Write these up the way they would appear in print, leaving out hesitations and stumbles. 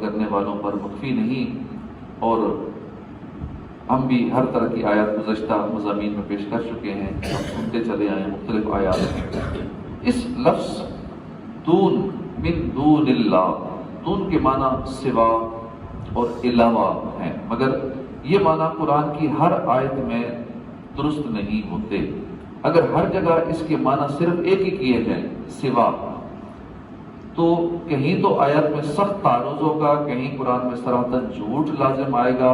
کرنے والوں پر مخفی نہیں، اور ہم بھی ہر طرح کی آیات گزشتہ مضامین میں پیش کر چکے ہیں، ہم سنتے چلے آئے ہیں مختلف آیات میں۔ اس لفظ دون من دون اللہ، دون کے معنی سوا اور علاوہ ہیں، مگر یہ معنی قرآن کی ہر آیت میں درست نہیں ہوتے۔ اگر ہر جگہ اس کے معنی صرف ایک ہی کیے جائیں سوا، تو کہیں تو آیت میں سخت تعارض ہوگا، کہیں قرآن میں صراحتاً جھوٹ لازم آئے گا،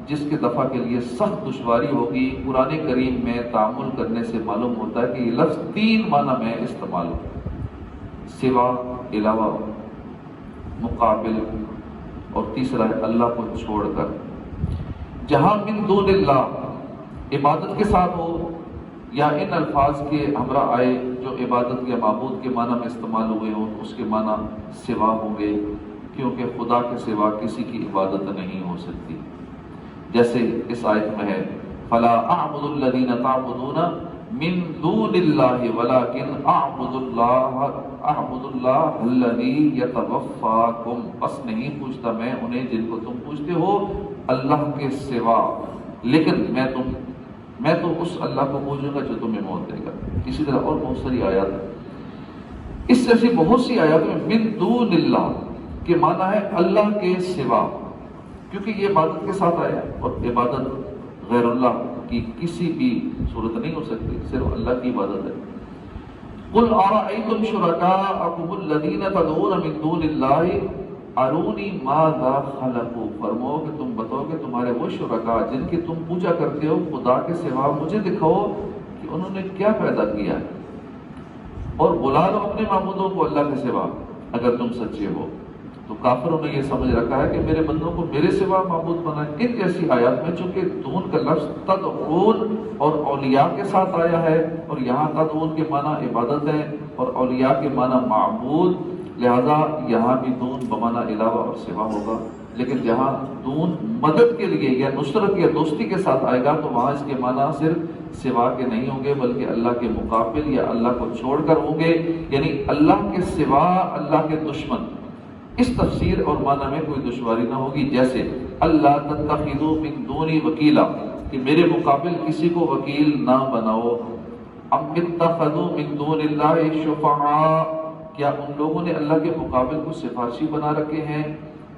جس کے دفع کے لیے سخت دشواری ہوگی۔ قرآن کریم میں تعامل کرنے سے معلوم ہوتا ہے کہ یہ لفظ تین معنی میں استعمال ہو، سوا، علاوہ، مقابل، اور تیسرا ہے اللہ کو چھوڑ کر۔ جہاں من دون اللہ عبادت کے ساتھ ہو یا ان الفاظ کے ہمراہ آئے جو عبادت یا معبود کے معنی میں استعمال ہوئے ہوں، اس کے معنی سوا ہوں گے، کیونکہ خدا کے سوا کسی کی عبادت نہیں ہو سکتی۔ جیسے اس آیت میں ہے فَلَا أَعْبُدُ الَّذِينَ تَعْبُدُونَ مِن دُونِ اللَّهِ وَلَكِنْ أَعْبُدُ اللَّهَ الَّذِي يَتَوَفَّاكُمْ، بس نہیں پوچھتا میں انہیں جن کو تم پوچھتے ہو اللہ کے سوا، لیکن میں تو اس اللہ کو پوچھوں گا جو تمہیں موت دے گا۔ اسی طرح اور بہت ساری آیات ہیں، اس جیسی بہت سی آیات میں من دون اللہ کے معنی ہے اللہ کے سوا، کیونکہ یہ عبادت کے ساتھ آیا ہے، اور عبادت غیر اللہ کی کسی بھی صورت نہیں ہو سکتی، صرف اللہ کی عبادت ہے۔ قُلْ أَرَأَيْتُمْ شُرَكَاءَكُمُ الَّذِينَ تَدْعُونَ مِن دُونِ اللَّهِ أَرُونِي مَاذَا خَلَقُوا، فرماؤ کہ تم بتاؤ کہ تمہارے وہ شرکاء جن کی تم پوجا کرتے ہو خدا کے سوا، مجھے دکھاؤ کہ انہوں نے کیا پیدا کیا ہے، اور بلا لو اپنے معبودوں کو اللہ کے سوا اگر تم سچے ہو۔ تو کافروں نے یہ سمجھ رکھا ہے کہ میرے بندوں کو میرے سوا معبود بنائیں۔ ان جیسی آیات میں چونکہ دون کا لفظ تدعون اور اولیاء کے ساتھ آیا ہے، اور یہاں تدعون کے معنی عبادت ہے اور اولیاء کے معنی معبود، لہذا یہاں بھی دون بمعنی علاوہ اور سوا ہوگا۔ لیکن جہاں دون مدد کے لیے یا نصرت یا دوستی کے ساتھ آئے گا تو وہاں اس کے معنی صرف سوا کے نہیں ہوں گے، بلکہ اللہ کے مقابل یا اللہ کو چھوڑ کر ہوں گے، یعنی اللہ کے سوا اللہ کے دشمن۔ اس تفسیر اور معنی میں کوئی دشواری نہ ہوگی، جیسے اللہ تتخذوا من دونی وکیلا، کہ میرے مقابل کسی کو وکیل نہ بناؤ۔ ام اتخذوا من دون اللہ شفعاء، کیا ان لوگوں نے اللہ کے مقابل کو سفارشی بنا رکھے ہیں۔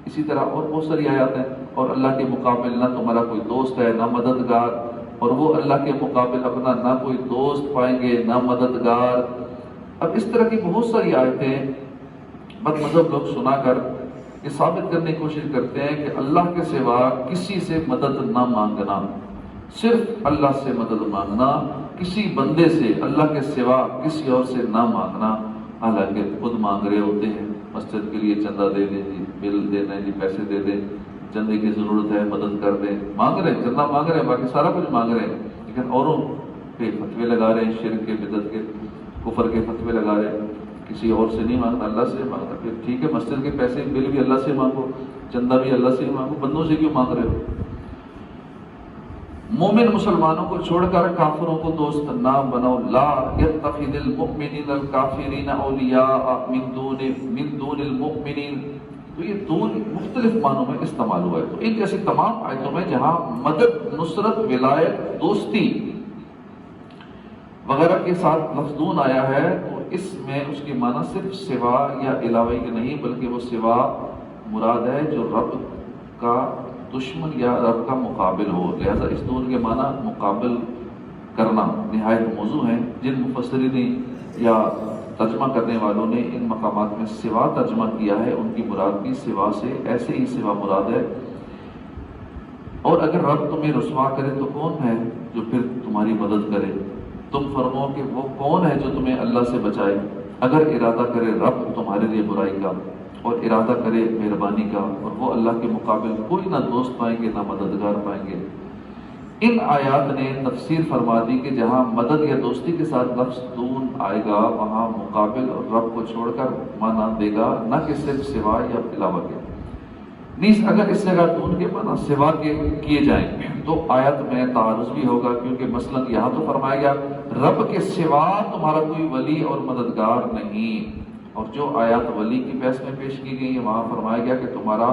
اسی طرح اور بہت ساری آیات ہیں، اور اللہ کے مقابل نہ تمہارا کوئی دوست ہے نہ مددگار، اور وہ اللہ کے مقابل اپنا نہ کوئی دوست پائیں گے نہ مددگار۔ اب اس طرح کی بہت ساری آیتیں بد مذہب لوگ سنا کر یہ ثابت کرنے کی کوشش کرتے ہیں کہ اللہ کے سوا کسی سے مدد نہ مانگنا، صرف اللہ سے مدد مانگنا، کسی بندے سے اللہ کے سوا کسی اور سے نہ مانگنا، حالانکہ خود مانگ رہے ہوتے ہیں مسجد کے لیے چندہ دے دیں جی، بل دے دیں جی، پیسے دے دیں، چندے کی ضرورت ہے مدد کر دیں، مانگ رہے ہیں، چندہ مانگ رہے ہیں، باقی سارا کچھ مانگ رہے ہیں، لیکن اوروں پہ فتوے لگا رہے ہیں، شرک کے، بدعت کے، کفر کے فتوے لگا رہے ہیں۔ کسی اور سے نہیں مانگنا، اللہ سے مانگنا۔ پھر ٹھیک ہے مسجد کے پیسے بل بھی اللہ سے مانگو، چندہ بھی اللہ سے مانگو، بندوں سے کیوں مانگ رہے ہو؟ مومن مسلمانوں کو چھوڑ کر کافروں کو دوست نہ بناؤ۔ لا يتخذ المؤمنین الکافرین اولیاء من دون المؤمنین، تو یہ دون مختلف معنوں میں استعمال ہوا ہے۔ تو ان جیسی تمام آیتوں میں جہاں مدد، نصرت، ولایت، دوستی وغیرہ کے ساتھ لفظ دون آیا ہے، تو اس میں اس کی معنی صرف سوا یا علاوہ کے نہیں، بلکہ وہ سوا مراد ہے جو رب کا دشمن یا رب کا مقابل ہو۔ لہذا اس دون کے معنی مقابل کرنا نہایت موضوع ہیں۔ جن مفسرین یا ترجمہ کرنے والوں نے ان مقامات میں سوا ترجمہ کیا ہے، ان کی مراد بھی سوا سے ایسے ہی سوا مراد ہے۔ اور اگر رب تمہیں رسوا کرے تو کون ہے جو پھر تمہاری مدد کرے؟ تم فرماؤ کہ وہ کون ہے جو تمہیں اللہ سے بچائے؟ اگر ارادہ کرے رب تمہارے لیے برائی کا اور ارادہ کرے مہربانی کا، اور وہ اللہ کے مقابل کوئی نہ دوست پائیں گے نہ مددگار پائیں گے۔ ان آیات نے تفسیر فرما دی کہ جہاں مدد یا دوستی کے ساتھ لفظ دون آئے گا وہاں مقابل اور رب کو چھوڑ کر معنی دے گا، نہ کہ صرف سوا یا علاوہ کے۔ نیز اگر اس جگہ دون کے معنی سوا کے کیے جائیں تو آیت میں تعارض بھی ہوگا، کیونکہ مثلا یہاں تو فرمایا گیا رب کے سوا تمہارا کوئی ولی اور مددگار نہیں، اور جو آیات ولی کی بحث میں پیش کی گئی ہیں وہاں فرمایا گیا کہ تمہارا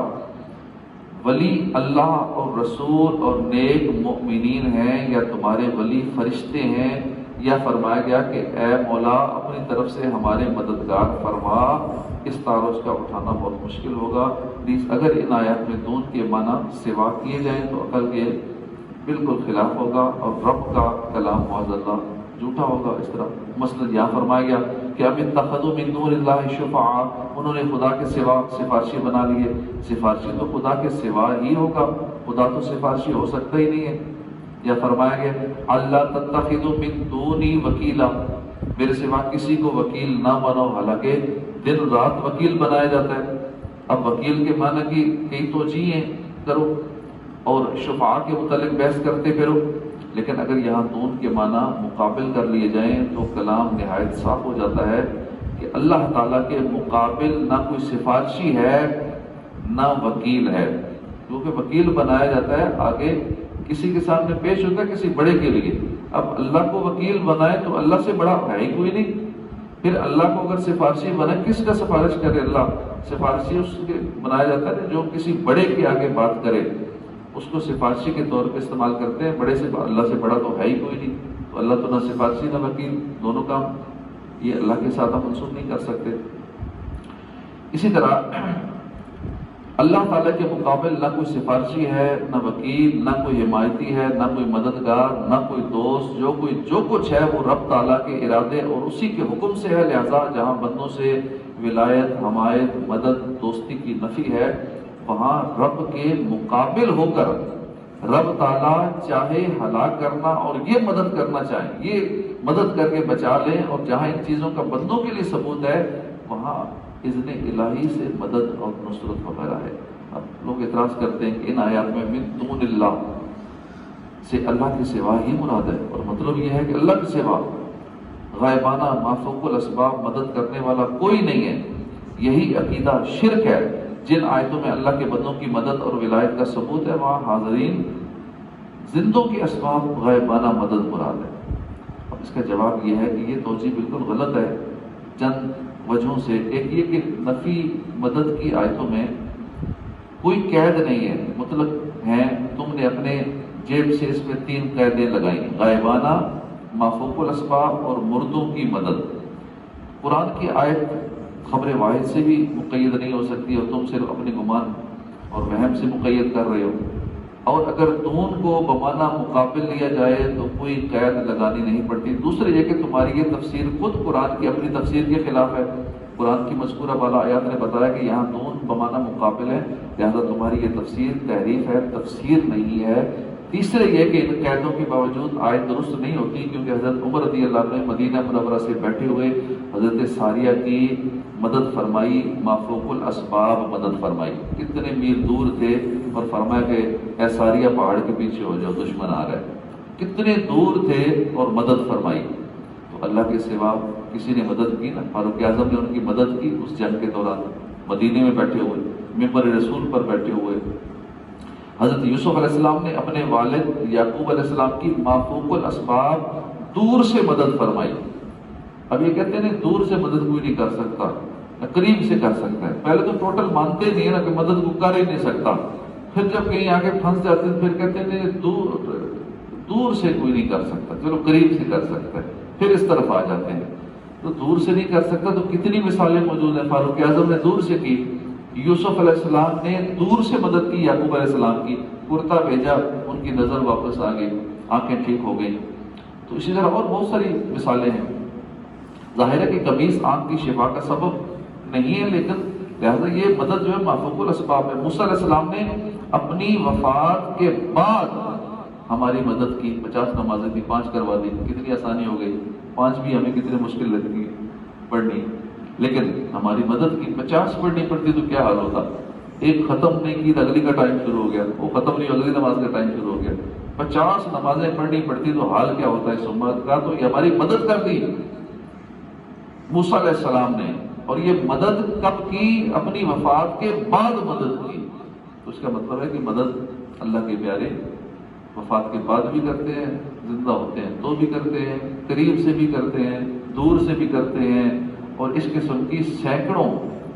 ولی اللہ اور رسول اور نیک مؤمنین ہیں یا تمہارے ولی فرشتے ہیں، یا فرمایا گیا کہ اے مولا اپنی طرف سے ہمارے مددگار فرما، اس تعارض کا اٹھانا بہت مشکل ہوگا۔ اگر ان آیات میں دون کے معنی سوا کیے جائیں تو عقل کے بالکل خلاف ہوگا اور رب کا کلام معاذ اللہ جھوٹا ہوگا۔ اس طرح مثلا یہاں فرمایا گیا کہ اب اتخذوا من دون اللہ شفعاء، انہوں نے خدا کے سوا سفارشی بنا لیے۔ سفارشی تو خدا کے سوا ہی ہوگا، خدا تو سفارشی ہو سکتا ہی نہیں ہے۔ یا فرمایا گیا اللہ تتخذوا من دونی وکیلا، میرے سوا کسی کو وکیل نہ بناؤ، حالانکہ دن رات وکیل بنایا جاتا ہے۔ اب وکیل کے معنی کی کئی توجیہیں کرو اور شفاء کے متعلق بحث کرتے پھرو، لیکن اگر یہاں دون کے معنی مقابل کر لیے جائیں تو کلام نہایت صاف ہو جاتا ہے کہ اللہ تعالیٰ کے مقابل نہ کوئی سفارشی ہے نہ وکیل ہے، کیونکہ وکیل بنایا جاتا ہے آگے کسی کے سامنے پیش ہوتا ہے کسی بڑے کے لیے۔ اب اللہ کو وکیل بنائے تو اللہ سے بڑا ہے ہی کوئی نہیں، پھر اللہ کو اگر سفارشی بنائے کس کا سفارش کرے؟ اللہ سفارشی اس کے بنایا جاتا ہے جو کسی بڑے کے آگے بات کرے اس کو سفارشی کے طور پہ استعمال کرتے ہیں، بڑے سے اللہ سے بڑا تو ہے ہی کوئی نہیں، تو اللہ تو نہ سفارشی نہ وکیل، دونوں کام یہ اللہ کے ساتھ ہم منسوخ نہیں کر سکتے۔ اسی طرح اللہ تعالیٰ کے مقابل نہ کوئی سفارشی ہے، نہ وکیل، نہ کوئی حمایتی ہے، نہ کوئی مددگار، نہ کوئی دوست، جو کچھ ہے وہ رب تعالیٰ کے ارادے اور اسی کے حکم سے ہے۔ لہذا جہاں بندوں سے ولایت، حمایت، مدد، دوستی کی نفی ہے وہاں رب کے مقابل ہو کر رب تعالیٰ چاہے ہلاک کرنا اور یہ مدد کرنا چاہیں، یہ مدد کر کے بچا لیں، اور جہاں ان چیزوں کا بندوں کے لیے ثبوت ہے وہاں اذن الہی سے مدد اور نصرت وغیرہ ہے۔ اب لوگ اعتراض کرتے ہیں کہ ان آیات میں من دون اللہ سے اللہ کے سوا ہی مراد ہے، اور مطلب یہ ہے کہ اللہ کے سوا غائبانہ مافوق الاسباب مدد کرنے والا کوئی نہیں ہے۔ یہی عقیدہ شرک ہے۔ جن آیتوں میں اللہ کے بندوں کی مدد اور ولایت کا ثبوت ہے وہاں حاضرین زندوں کے اسباب غائبانہ مدد مراد ہے۔ اب اس کا جواب یہ ہے کہ یہ توجیہ بالکل غلط ہے چند وجہوں سے۔ ایک یہ کہ نفی مدد کی آیتوں میں کوئی قید نہیں ہے، مطلق ہیں، تم نے اپنے جیب سے اس میں 3 قیدیں لگائیں، غائبانہ، مافوق الاسباب اور مردوں کی مدد۔ قرآن کی آیت خبر واحد سے بھی مقید نہیں ہو سکتی اور تم صرف اپنے گمان اور وہم سے مقید کر رہے ہو، اور اگر دون کو بمانہ مقابل لیا جائے تو کوئی قید لگانی نہیں پڑتی۔ دوسرے یہ کہ تمہاری یہ تفسیر خود قرآن کی اپنی تفسیر کے خلاف ہے۔ قرآن کی مذکورہ بالا آیات نے بتایا کہ یہاں دون بمانہ مقابل ہے، لہذا تمہاری یہ تفسیر تحریف ہے، تفسیر نہیں ہے۔ تیسرے یہ کہ ان قیدوں کے باوجود آیت درست نہیں ہوتی، کیونکہ حضرت عمر رضی اللہ عنہ نے مدینہ منورہ سے بیٹھے ہوئے حضرت ساریہ کی مدد فرمائی، مافوق الاسباب مدد فرمائی۔ کتنے میل دور تھے اور فرمایا کہ اے ساریہ پہاڑ کے پیچھے ہو جاؤ، دشمن آ رہا ہے۔ کتنے دور تھے اور مدد فرمائی۔ تو اللہ کے سوا کسی نے مدد کی نا؟ فاروق اعظم نے ان کی مدد کی اس جنگ کے دوران، مدینے میں بیٹھے ہوئے، ممبر رسول پر بیٹھے ہوئے۔ حضرت یوسف علیہ السلام نے اپنے والد یعقوب علیہ السلام کی مافوق الاسباب دور سے مدد فرمائی۔ اب یہ کہتے ہیں دور سے مدد کوئی نہیں کر سکتا، قریب سے کر سکتا ہے۔ پہلے تو ٹوٹل مانتے نہیں ہے نا کہ مدد کو کر ہی نہیں سکتا، پھر جب کہیں آگے پھنس جاتے ہیں پھر کہتے ہیں دور سے کوئی نہیں کر سکتا، چلو قریب سے کر سکتا ہے، پھر اس طرف آ جاتے ہیں۔ تو دور سے نہیں کر سکتا تو کتنی مثالیں موجود ہیں۔ فاروق اعظم نے دور سے کی، یوسف علیہ السلام نے دور سے مدد کی یعقوب علیہ السلام کی، کرتا بھیجا، ان کی نظر واپس آ گئی، آنکھیں ٹھیک ہو گئی۔ تو اسی طرح اور بہت ساری مثالیں ہیں۔ ظاہر ہے کہ قمیص آنکھ کی شفا کا سبب نہیں ہے، لیکن لہذا یہ مدد جو ہے مافوق الاسباب ہے۔ موسیٰ علیہ السلام نے اپنی وفات کے بعد ہماری مدد کی، 50 نمازیں تھی، 5 کروا دی، کتنی آسانی ہو گئی۔ 5 بھی ہمیں کتنی مشکل لگتی ہے پڑھنی، لیکن ہماری مدد کی۔ 50 پڑھنی پڑتی تو کیا حال ہوتا؟ ایک ختم نہیں کی تو اگلی کا ٹائم شروع ہو گیا، وہ ختم نہیں، اگلی نماز کا ٹائم شروع ہو گیا۔ 50 نمازیں پڑھنی پڑتی تو حال کیا ہوتا ہے اس امت کا؟ تو یہ ہماری مدد کر دی موسیٰ علیہ السلام نے، اور یہ مدد کب کی؟ اپنی وفات کے بعد مدد کی۔ تو اس کا مطلب ہے کہ مدد اللہ کے پیارے وفات کے بعد بھی کرتے ہیں، زندہ ہوتے ہیں تو بھی کرتے ہیں، قریب سے بھی کرتے ہیں، دور سے بھی کرتے ہیں، اور اس قسم کی سینکڑوں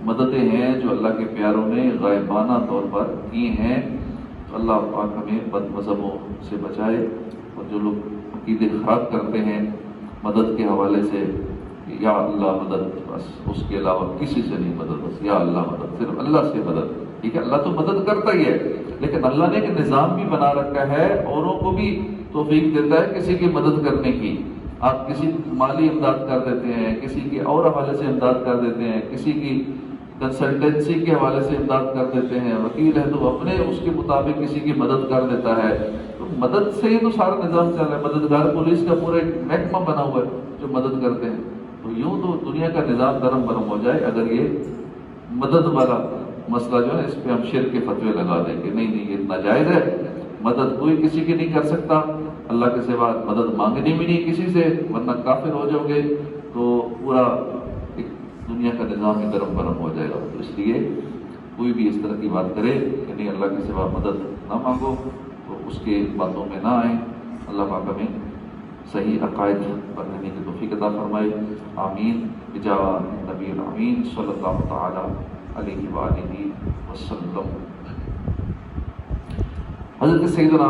مددیں ہیں جو اللہ کے پیاروں نے غائبانہ طور پر کی ہیں۔ تو اللہ پاک ہمیں بد مذہبوں سے بچائے، اور جو لوگ عقیدے خراب کرتے ہیں مدد کے حوالے سے، یا اللہ مدد، بس اس کے علاوہ کسی سے نہیں مدد، بس یا اللہ مدد، صرف اللہ سے مدد۔ ٹھیک ہے، اللہ تو مدد کرتا ہی ہے، لیکن اللہ نے ایک نظام بھی بنا رکھا ہے، اوروں کو بھی توفیق دیتا ہے کسی کی مدد کرنے کی۔ آپ کسی مالی امداد کر دیتے ہیں، کسی کی اور حوالے سے امداد کر دیتے ہیں، کسی کی کنسلٹنسی کے حوالے سے امداد کر دیتے ہیں، وکیل ہے تو اپنے اس کے مطابق کسی کی مدد کر دیتا ہے۔ تو مدد سے ہی تو سارا نظام چل رہا ہے، مددگار پولیس کا پورا ایک محکمہ بنا ہوا ہے جو مدد کرتے ہیں۔ تو یوں تو دنیا کا نظام درم برم ہو جائے اگر یہ مدد والا مسئلہ جو ہے اس پہ ہم شرک کے فتوے لگا دیں کہ نہیں یہ ناجائز ہے، مدد کوئی کسی کی نہیں کر سکتا، اللہ کے سوا مدد مانگنی بھی نہیں کسی سے، ورنہ کافر ہو جاؤ گے، تو پورا ایک دنیا کا نظام ہی درم برم ہو جائے گا۔ تو اس لیے کوئی بھی اس طرح کی بات کرے کہ نہیں اللہ کے سوا مدد نہ مانگو، تو اس کے باتوں میں نہ آئیں۔ اللہ پاک ہمیں صحیح عقائد پر رہنے کی توفیق عطا فرمائے، آمین بجاہ نبی الامین صلی اللہ تعالی علیہ وآلہ وسلم۔ حضرت سیدنا